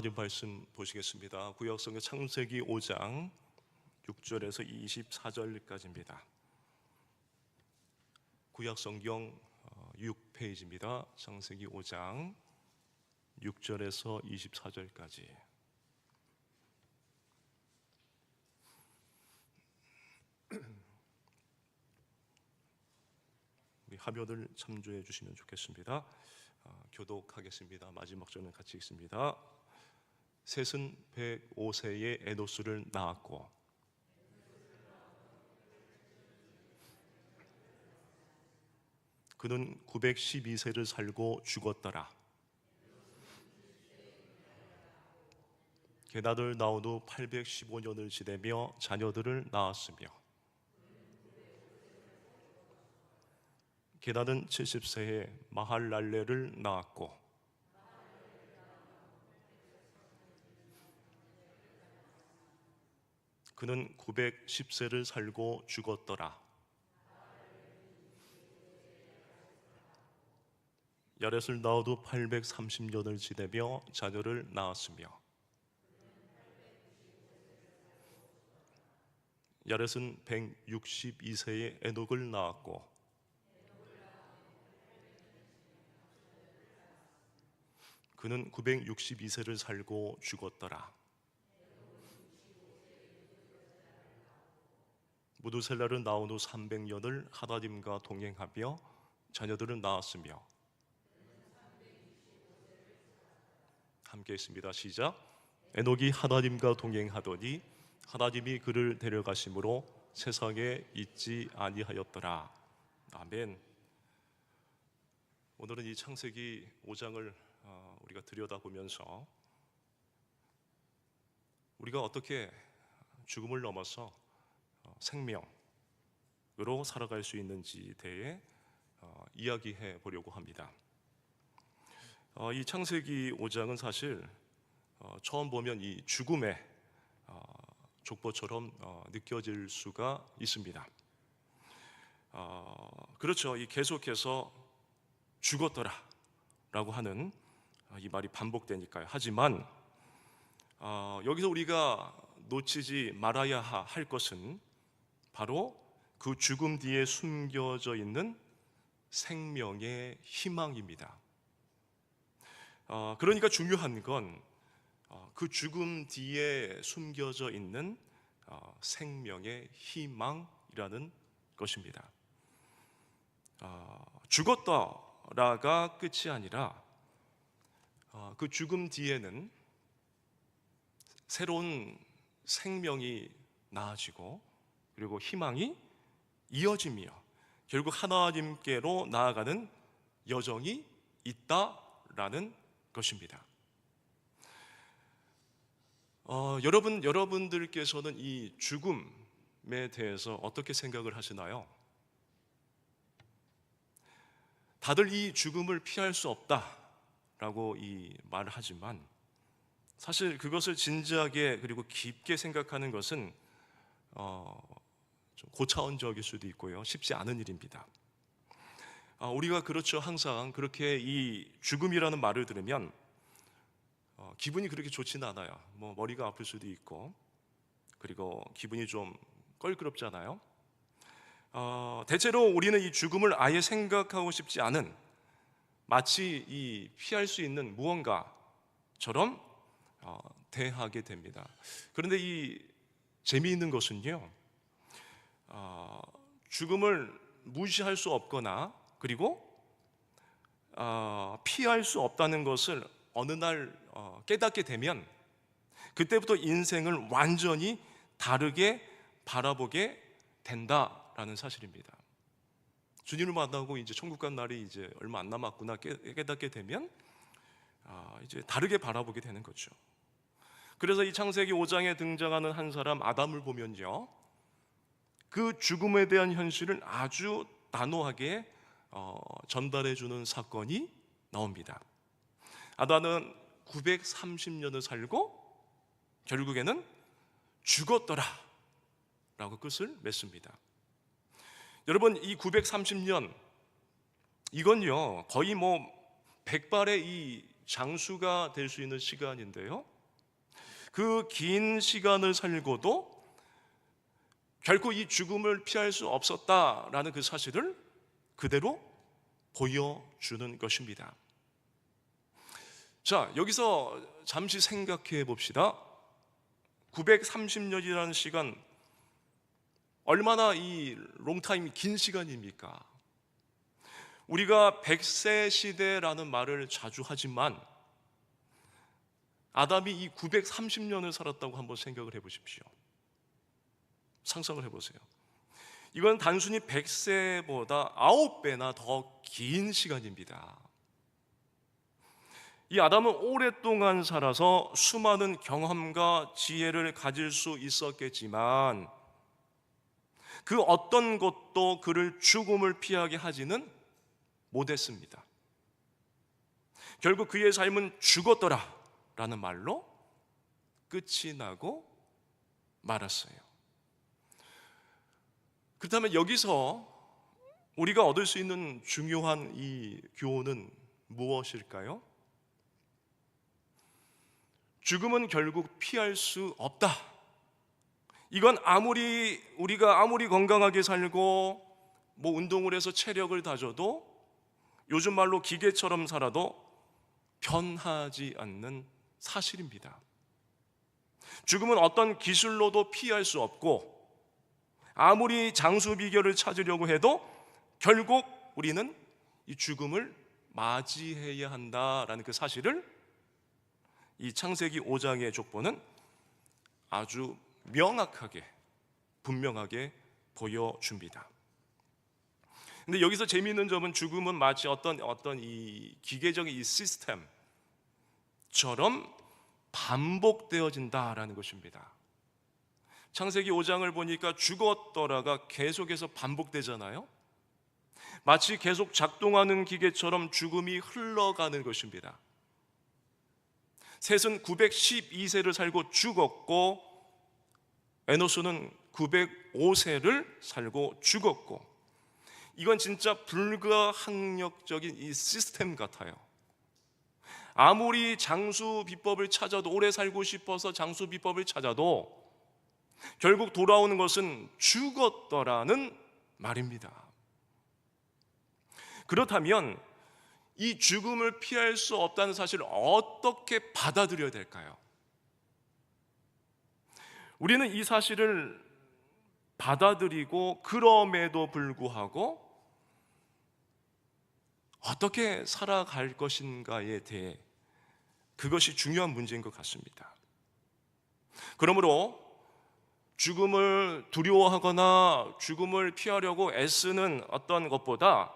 하나님 말씀 보시겠습니다. 구약성경 창세기 5장 6절에서 24절까지입니다. 구약성경 6페이지입니다. 창세기 5장 6절에서 24절까지. 우리 화면을 참조해 주시면 좋겠습니다. 교독하겠습니다. 마지막 절은 같이 읽습니다. 셋은 105세에 에노스를 낳았고 그는 912세를 살고 죽었더라. 게다들 나온 후 815년을 지내며 자녀들을 낳았으며 게다는 70세에 마할랄레를 낳았고 그는 910세를 살고 죽었더라. 야렛을 낳은 후 830년을 지내며 자녀를 낳았으며 야렛은 162세에 에녹을 낳았고 그는 962세를 살고 죽었더라. 무두셀라를 낳은 후 300년을 하나님과 동행하며 자녀들을 낳았으며 함께 있습니다. 시작. 에녹이 하나님과 동행하더니 하나님이 그를 데려가심으로 세상에 있지 아니하였더라. 아멘. 오늘은 이 창세기 5장을 우리가 들여다보면서 우리가 어떻게 죽음을 넘어서 생명으로 살아갈 수 있는지에 대해 이야기해 보려고 합니다. 이 창세기 5장은 사실 처음 보면 이 죽음의 족보처럼 느껴질 수가 있습니다. 그렇죠. 이 계속해서 죽었더라 라고 하는 이 말이 반복되니까요. 하지만 여기서 우리가 놓치지 말아야 할 것은 바로 그 죽음 뒤에 숨겨져 있는 생명의 희망입니다. 그러니까 중요한 건 그 죽음 뒤에 숨겨져 있는 생명의 희망이라는 것입니다. 죽었다라가 끝이 아니라 그 죽음 뒤에는 새로운 생명이 나아지고 그리고 희망이 이어지며 결국 하나님께로 나아가는 여정이 있다라는 것입니다. 여러분들께서는 이 죽음에 대해서 어떻게 생각을 하시나요? 다들 이 죽음을 피할 수 없다라고 이 말을 하지만 사실 그것을 진지하게 그리고 깊게 생각하는 것은 좀 고차원적일 수도 있고요, 쉽지 않은 일입니다. 우리가 그렇죠, 항상 그렇게 이 죽음이라는 말을 들으면 기분이 그렇게 좋지는 않아요. 머리가 아플 수도 있고 그리고 기분이 좀 껄끄럽잖아요. 대체로 우리는 이 죽음을 아예 생각하고 싶지 않은, 마치 이 피할 수 있는 무언가처럼 대하게 됩니다. 그런데 이 재미있는 것은요, 죽음을 무시할 수 없거나 그리고 피할 수 없다는 것을 어느 날 깨닫게 되면 그때부터 인생을 완전히 다르게 바라보게 된다라는 사실입니다. 주님을 만나고 이제 천국 간 날이 이제 얼마 안 남았구나 깨닫게 되면 이제 다르게 바라보게 되는 거죠. 그래서 이 창세기 5장에 등장하는 한 사람 아담을 보면요, 그 죽음에 대한 현실을 아주 단호하게 전달해 주는 사건이 나옵니다. 아담은 930년을 살고 결국에는 죽었더라 라고 끝을 맺습니다. 여러분, 이 930년 이건요 거의 백발의 이 장수가 될 수 있는 시간인데요, 그 긴 시간을 살고도 결코 이 죽음을 피할 수 없었다라는 그 사실을 그대로 보여주는 것입니다. 자, 여기서 잠시 생각해 봅시다. 930년이라는 시간, 얼마나 이 롱타임이 긴 시간입니까? 우리가 100세 시대라는 말을 자주 하지만 아담이 이 930년을 살았다고 한번 생각을 해보십시오. 상상을 해보세요. 이건 단순히 100세보다 9배나 더 긴 시간입니다. 이 아담은 오랫동안 살아서 수많은 경험과 지혜를 가질 수 있었겠지만 그 어떤 것도 그를 죽음을 피하게 하지는 못했습니다. 결국 그의 삶은 죽었더라 라는 말로 끝이 나고 말았어요. 그렇다면 여기서 우리가 얻을 수 있는 중요한 이 교훈은 무엇일까요? 죽음은 결국 피할 수 없다. 이건 우리가 아무리 건강하게 살고 뭐 운동을 해서 체력을 다져도, 요즘 말로 기계처럼 살아도 변하지 않는 사실입니다. 죽음은 어떤 기술로도 피할 수 없고, 아무리 장수 비결을 찾으려고 해도 결국 우리는 이 죽음을 맞이해야 한다라는 그 사실을 이 창세기 5장의 족보는 아주 명확하게, 분명하게 보여줍니다. 근데 여기서 재미있는 점은 죽음은 마치 어떤 이 기계적인 이 시스템처럼 반복되어진다라는 것입니다. 창세기 5장을 보니까 죽었더라가 계속해서 반복되잖아요. 마치 계속 작동하는 기계처럼 죽음이 흘러가는 것입니다. 셋은 912세를 살고 죽었고, 에노스는 905세를 살고 죽었고, 이건 진짜 불가항력적인 이 시스템 같아요. 아무리 장수 비법을 찾아도, 오래 살고 싶어서 장수 비법을 찾아도 결국 돌아오는 것은 죽었더라는 말입니다. 그렇다면 이 죽음을 피할 수 없다는 사실을 어떻게 받아들여야 될까요? 우리는 이 사실을 받아들이고 그럼에도 불구하고 어떻게 살아갈 것인가에 대해, 그것이 중요한 문제인 것 같습니다. 그러므로 죽음을 두려워하거나 죽음을 피하려고 애쓰는 어떤 것보다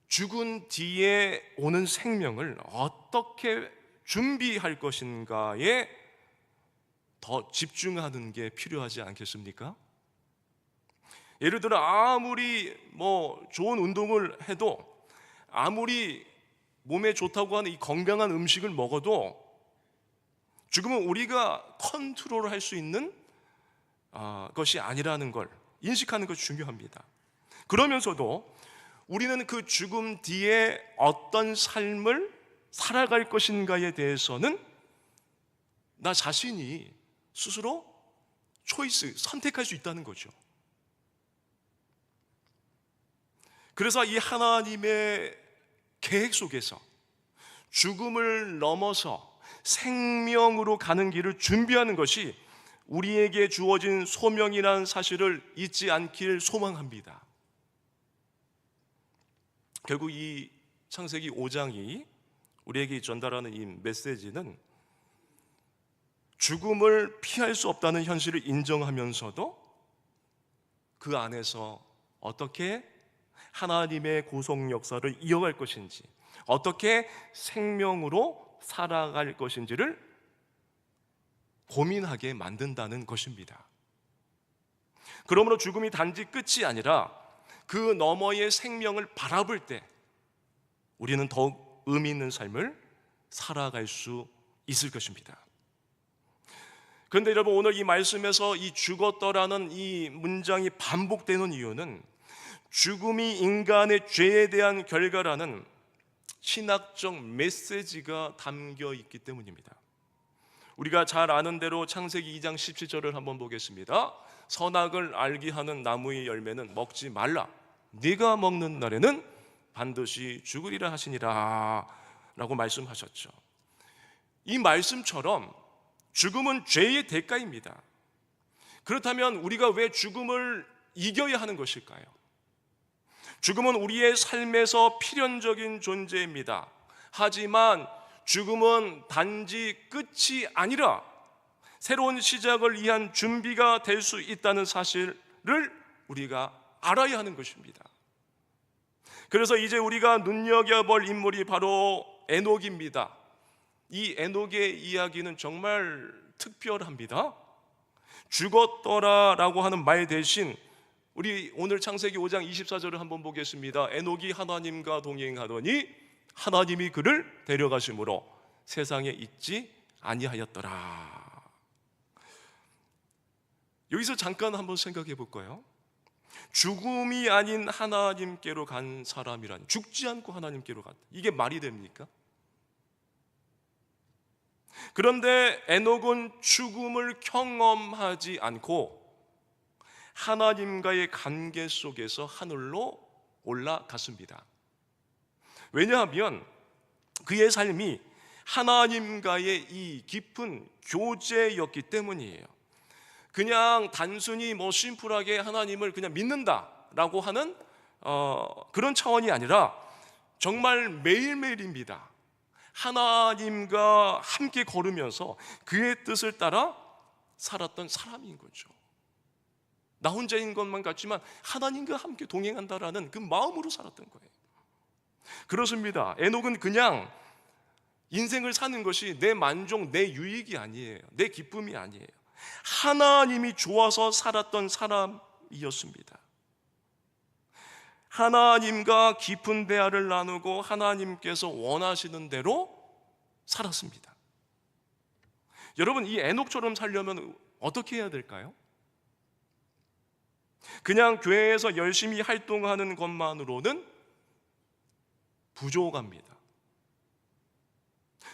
죽은 뒤에 오는 생명을 어떻게 준비할 것인가에 더 집중하는 게 필요하지 않겠습니까? 예를 들어 아무리 좋은 운동을 해도, 아무리 몸에 좋다고 하는 이 건강한 음식을 먹어도 죽음은 우리가 컨트롤할 수 있는 것이 아니라는 걸 인식하는 것이 중요합니다. 그러면서도 우리는 그 죽음 뒤에 어떤 삶을 살아갈 것인가에 대해서는 나 자신이 스스로 선택할 수 있다는 거죠. 그래서 이 하나님의 계획 속에서 죽음을 넘어서 생명으로 가는 길을 준비하는 것이 우리에게 주어진 소명이라는 사실을 잊지 않길 소망합니다. 결국 이 창세기 5장이 우리에게 전달하는 이 메시지는 죽음을 피할 수 없다는 현실을 인정하면서도 그 안에서 어떻게 하나님의 구속 역사를 이어갈 것인지, 어떻게 생명으로 살아갈 것인지를 고민하게 만든다는 것입니다. 그러므로 죽음이 단지 끝이 아니라 그 너머의 생명을 바라볼 때 우리는 더욱 의미 있는 삶을 살아갈 수 있을 것입니다. 그런데 여러분, 오늘 이 말씀에서 이 죽었더라는 이 문장이 반복되는 이유는 죽음이 인간의 죄에 대한 결과라는 신학적 메시지가 담겨 있기 때문입니다. 우리가 잘 아는 대로 창세기 2장 17절을 한번 보겠습니다. 선악을 알게 하는 나무의 열매는 먹지 말라. 네가 먹는 날에는 반드시 죽으리라 하시니라 라고 말씀하셨죠. 이 말씀처럼 죽음은 죄의 대가입니다. 그렇다면 우리가 왜 죽음을 이겨야 하는 것일까요? 죽음은 우리의 삶에서 필연적인 존재입니다. 하지만 죽음은 단지 끝이 아니라 새로운 시작을 위한 준비가 될 수 있다는 사실을 우리가 알아야 하는 것입니다. 그래서 이제 우리가 눈여겨볼 인물이 바로 에녹입니다. 이 에녹의 이야기는 정말 특별합니다. 죽었더라라고 하는 말 대신 우리 오늘 창세기 5장 24절을 한번 보겠습니다. 에녹이 하나님과 동행하더니 하나님이 그를 데려가심으로 세상에 있지 아니하였더라. 여기서 잠깐 한번 생각해 볼까요? 죽음이 아닌 하나님께로 간 사람이란, 죽지 않고 하나님께로 갔다, 이게 말이 됩니까? 그런데 에녹은 죽음을 경험하지 않고 하나님과의 관계 속에서 하늘로 올라갔습니다. 왜냐하면 그의 삶이 하나님과의 이 깊은 교제였기 때문이에요. 그냥 단순히 심플하게 하나님을 그냥 믿는다라고 하는 그런 차원이 아니라 정말 매일매일입니다. 하나님과 함께 걸으면서 그의 뜻을 따라 살았던 사람인 거죠. 나 혼자인 것만 같지만 하나님과 함께 동행한다라는 그 마음으로 살았던 거예요. 그렇습니다. 에녹은 그냥 인생을 사는 것이 내 만족, 내 유익이 아니에요. 내 기쁨이 아니에요. 하나님이 좋아서 살았던 사람이었습니다. 하나님과 깊은 대화를 나누고 하나님께서 원하시는 대로 살았습니다. 여러분, 이 에녹처럼 살려면 어떻게 해야 될까요? 그냥 교회에서 열심히 활동하는 것만으로는 부족합니다.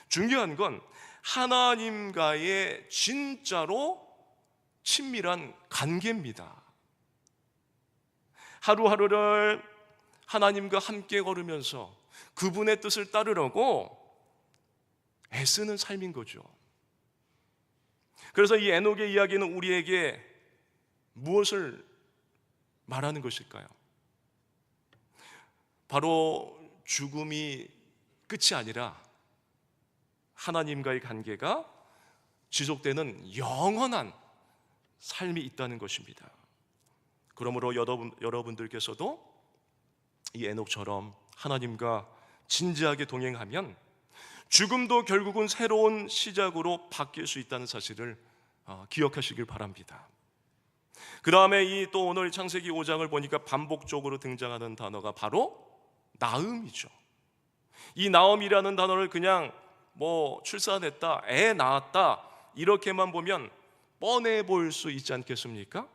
중요한 건 하나님과의 진짜로 친밀한 관계입니다. 하루하루를 하나님과 함께 걸으면서 그분의 뜻을 따르려고 애쓰는 삶인 거죠. 그래서 이 에녹의 이야기는 우리에게 무엇을 말하는 것일까요? 바로 죽음이 끝이 아니라 하나님과의 관계가 지속되는 영원한 삶이 있다는 것입니다. 그러므로 여러분들께서도 이 에녹처럼 하나님과 진지하게 동행하면 죽음도 결국은 새로운 시작으로 바뀔 수 있다는 사실을 기억하시길 바랍니다. 그 다음에 이 또 오늘 창세기 5장을 보니까 반복적으로 등장하는 단어가 바로 나음이죠. 이 나음이라는 단어를 그냥 출산했다, 애 낳았다 이렇게만 보면 뻔해 보일 수 있지 않겠습니까?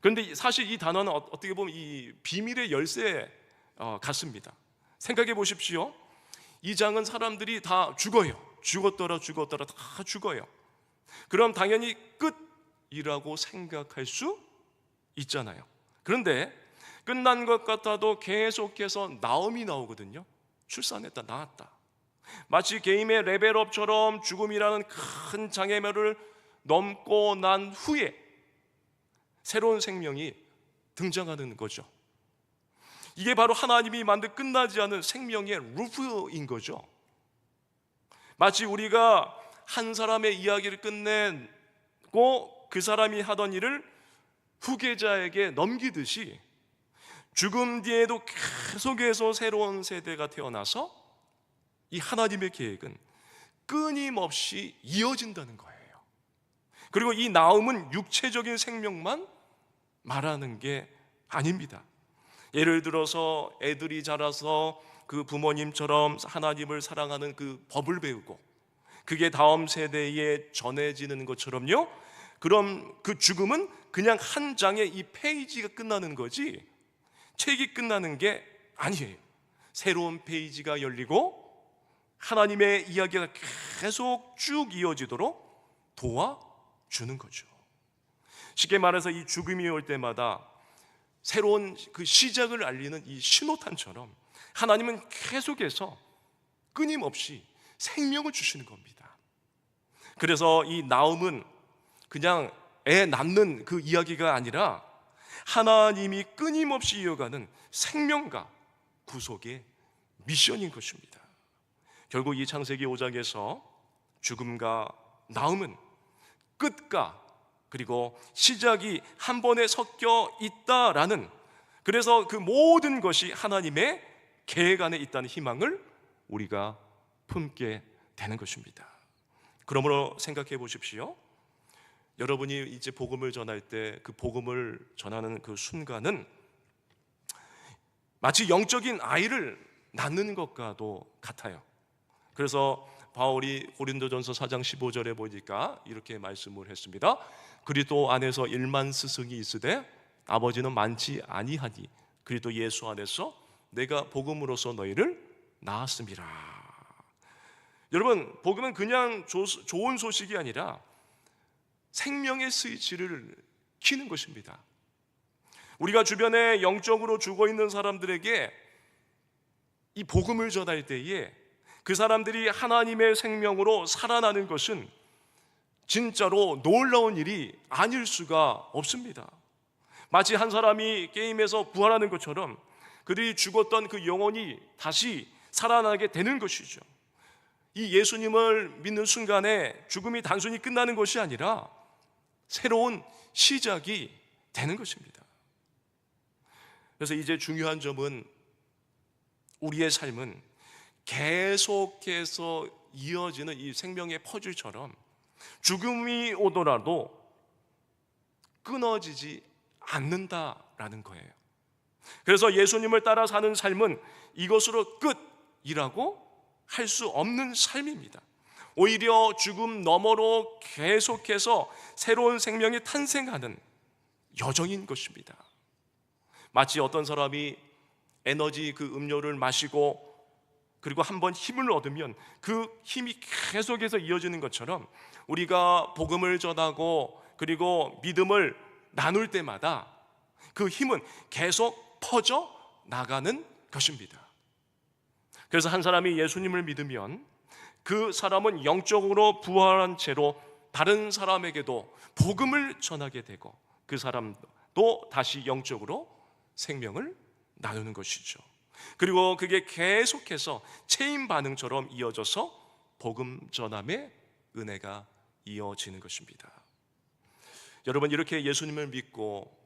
그런데 사실 이 단어는 어떻게 보면 이 비밀의 열쇠 같습니다. 생각해 보십시오. 이 장은 사람들이 다 죽어요. 죽었더라 다 죽어요. 그럼 당연히 끝이라고 생각할 수 있잖아요. 그런데 끝난 것 같아도 계속해서 나음이 나오거든요. 출산했다, 낳았다. 마치 게임의 레벨업처럼 죽음이라는 큰 장애물을 넘고 난 후에 새로운 생명이 등장하는 거죠. 이게 바로 하나님이 만든 끝나지 않은 생명의 루프인 거죠. 마치 우리가 한 사람의 이야기를 끝내고 그 사람이 하던 일을 후계자에게 넘기듯이 죽음 뒤에도 계속해서 새로운 세대가 태어나서 이 하나님의 계획은 끊임없이 이어진다는 거예요. 그리고 이 나음은 육체적인 생명만 말하는 게 아닙니다. 예를 들어서 애들이 자라서 그 부모님처럼 하나님을 사랑하는 그 법을 배우고 그게 다음 세대에 전해지는 것처럼요, 그럼 그 죽음은 그냥 한 장의 이 페이지가 끝나는 거지 책이 끝나는 게 아니에요. 새로운 페이지가 열리고 하나님의 이야기가 계속 쭉 이어지도록 도와주는 거죠. 쉽게 말해서 이 죽음이 올 때마다 새로운 그 시작을 알리는 이 신호탄처럼 하나님은 계속해서 끊임없이 생명을 주시는 겁니다. 그래서 이 나음은 그냥 애 낳는 그 이야기가 아니라 하나님이 끊임없이 이어가는 생명과 구속의 미션인 것입니다. 결국 이 창세기 5장에서 죽음과 나음은 끝과 그리고 시작이 한 번에 섞여 있다라는, 그래서 그 모든 것이 하나님의 계획 안에 있다는 희망을 우리가 품게 되는 것입니다. 그러므로 생각해 보십시오. 여러분이 이제 복음을 전할 때 그 복음을 전하는 그 순간은 마치 영적인 아이를 낳는 것과도 같아요. 그래서 바울이 고린도전서 4장 15절에 보니까 이렇게 말씀을 했습니다. 그리스도 안에서 1만 스승이 있으되 아버지는 많지 아니하니 그리스도 예수 안에서 내가 복음으로써 너희를 낳았음이라. 여러분, 복음은 그냥 좋은 소식이 아니라 생명의 스위치를 키는 것입니다. 우리가 주변에 영적으로 죽어있는 사람들에게 이 복음을 전할 때에 그 사람들이 하나님의 생명으로 살아나는 것은 진짜로 놀라운 일이 아닐 수가 없습니다. 마치 한 사람이 게임에서 부활하는 것처럼 그들이 죽었던 그 영혼이 다시 살아나게 되는 것이죠. 이 예수님을 믿는 순간에 죽음이 단순히 끝나는 것이 아니라 새로운 시작이 되는 것입니다. 그래서 이제 중요한 점은 우리의 삶은 계속해서 이어지는 이 생명의 퍼즐처럼 죽음이 오더라도 끊어지지 않는다라는 거예요. 그래서 예수님을 따라 사는 삶은 이것으로 끝이라고 할 수 없는 삶입니다. 오히려 죽음 너머로 계속해서 새로운 생명이 탄생하는 여정인 것입니다. 마치 어떤 사람이 에너지 그 음료를 마시고 그리고 한번 힘을 얻으면 그 힘이 계속해서 이어지는 것처럼 우리가 복음을 전하고 그리고 믿음을 나눌 때마다 그 힘은 계속 퍼져 나가는 것입니다. 그래서 한 사람이 예수님을 믿으면 그 사람은 영적으로 부활한 채로 다른 사람에게도 복음을 전하게 되고 그 사람도 다시 영적으로 생명을 나누는 것이죠. 그리고 그게 계속해서 체인 반응처럼 이어져서 복음 전함의 은혜가 이어지는 것입니다. 여러분, 이렇게 예수님을 믿고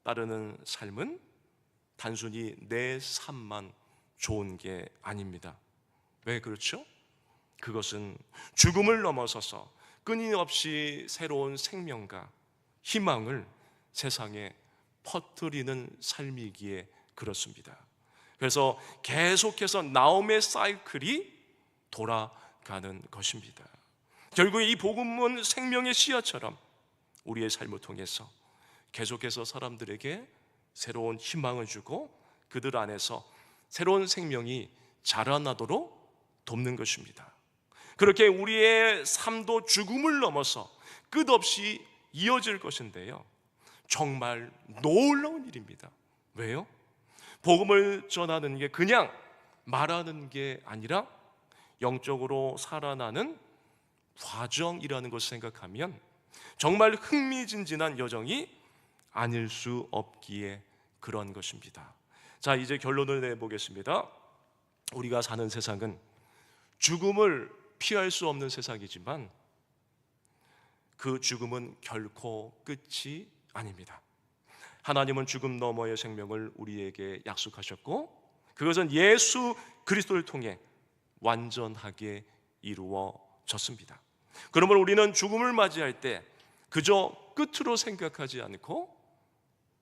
따르는 삶은 단순히 내 삶만 좋은 게 아닙니다. 왜 그렇죠? 그것은 죽음을 넘어서서 끊임없이 새로운 생명과 희망을 세상에 퍼뜨리는 삶이기에 그렇습니다. 그래서 계속해서 나옴의 사이클이 돌아가는 것입니다. 결국 이 복음은 생명의 씨앗처럼 우리의 삶을 통해서 계속해서 사람들에게 새로운 희망을 주고 그들 안에서 새로운 생명이 자라나도록 돕는 것입니다. 그렇게 우리의 삶도 죽음을 넘어서 끝없이 이어질 것인데요, 정말 놀라운 일입니다. 왜요? 복음을 전하는 게 그냥 말하는 게 아니라 영적으로 살아나는 과정이라는 것을 생각하면 정말 흥미진진한 여정이 아닐 수 없기에 그런 것입니다. 자, 이제 결론을 내보겠습니다. 우리가 사는 세상은 죽음을 피할 수 없는 세상이지만 그 죽음은 결코 끝이 아닙니다. 하나님은 죽음 너머의 생명을 우리에게 약속하셨고 그것은 예수 그리스도를 통해 완전하게 이루어졌습니다. 그러므로 우리는 죽음을 맞이할 때 그저 끝으로 생각하지 않고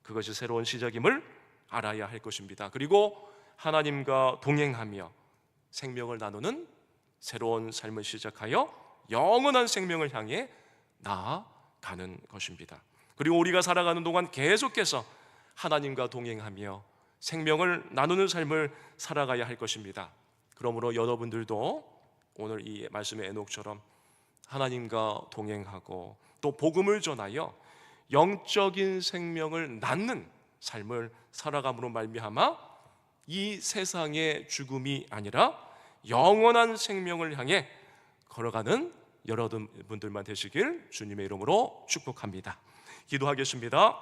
그것이 새로운 시작임을 알아야 할 것입니다. 그리고 하나님과 동행하며 생명을 나누는 새로운 삶을 시작하여 영원한 생명을 향해 나아가는 것입니다. 그리고 우리가 살아가는 동안 계속해서 하나님과 동행하며 생명을 나누는 삶을 살아가야 할 것입니다. 그러므로 여러분들도 오늘 이 말씀의 에녹처럼 하나님과 동행하고 또 복음을 전하여 영적인 생명을 낳는 삶을 살아감으로 말미암아 이 세상의 죽음이 아니라 영원한 생명을 향해 걸어가는 여러분들만 되시길 주님의 이름으로 축복합니다. 기도하겠습니다.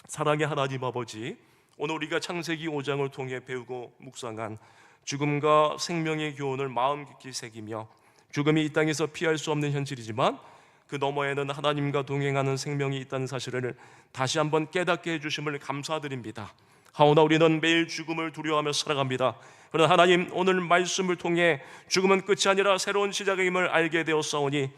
사랑의 하나님 아버지, 오늘 우리가 창세기 5장을 통해 배우고 묵상한 죽음과 생명의 교훈을 마음 깊이 새기며 죽음이 이 땅에서 피할 수 없는 현실이지만 그 너머에는 하나님과 동행하는 생명이 있다는 사실을 다시 한번 깨닫게 해주심을 감사드립니다. 하오나 우리는 매일 죽음을 두려워하며 살아갑니다. 그러나 하나님, 오늘 말씀을 통해 죽음은 끝이 아니라 새로운 시작임을 알게 되었사오니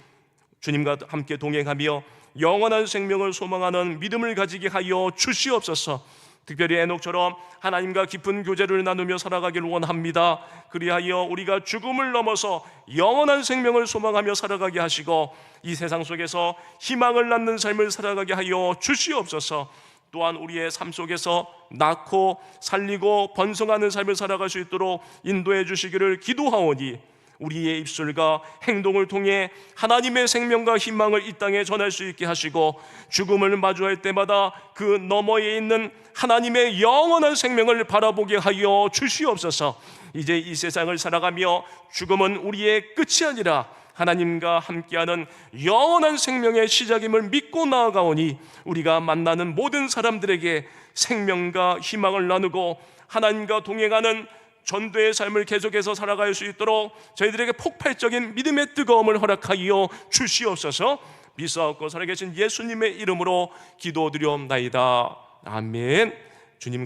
주님과 함께 동행하며 영원한 생명을 소망하는 믿음을 가지게 하여 주시옵소서. 특별히 에녹처럼 하나님과 깊은 교제를 나누며 살아가기를 원합니다. 그리하여 우리가 죽음을 넘어서 영원한 생명을 소망하며 살아가게 하시고 이 세상 속에서 희망을 낳는 삶을 살아가게 하여 주시옵소서. 또한 우리의 삶 속에서 낳고 살리고 번성하는 삶을 살아갈 수 있도록 인도해 주시기를 기도하오니 우리의 입술과 행동을 통해 하나님의 생명과 희망을 이 땅에 전할 수 있게 하시고 죽음을 마주할 때마다 그 너머에 있는 하나님의 영원한 생명을 바라보게 하여 주시옵소서. 이제 이 세상을 살아가며 죽음은 우리의 끝이 아니라 하나님과 함께하는 영원한 생명의 시작임을 믿고 나아가오니 우리가 만나는 모든 사람들에게 생명과 희망을 나누고 하나님과 동행하는 전도의 삶을 계속해서 살아갈 수 있도록 저희들에게 폭발적인 믿음의 뜨거움을 허락하여 주시옵소서. 믿사옵고 살아계신 예수님의 이름으로 기도드리옵나이다. 아멘. 주님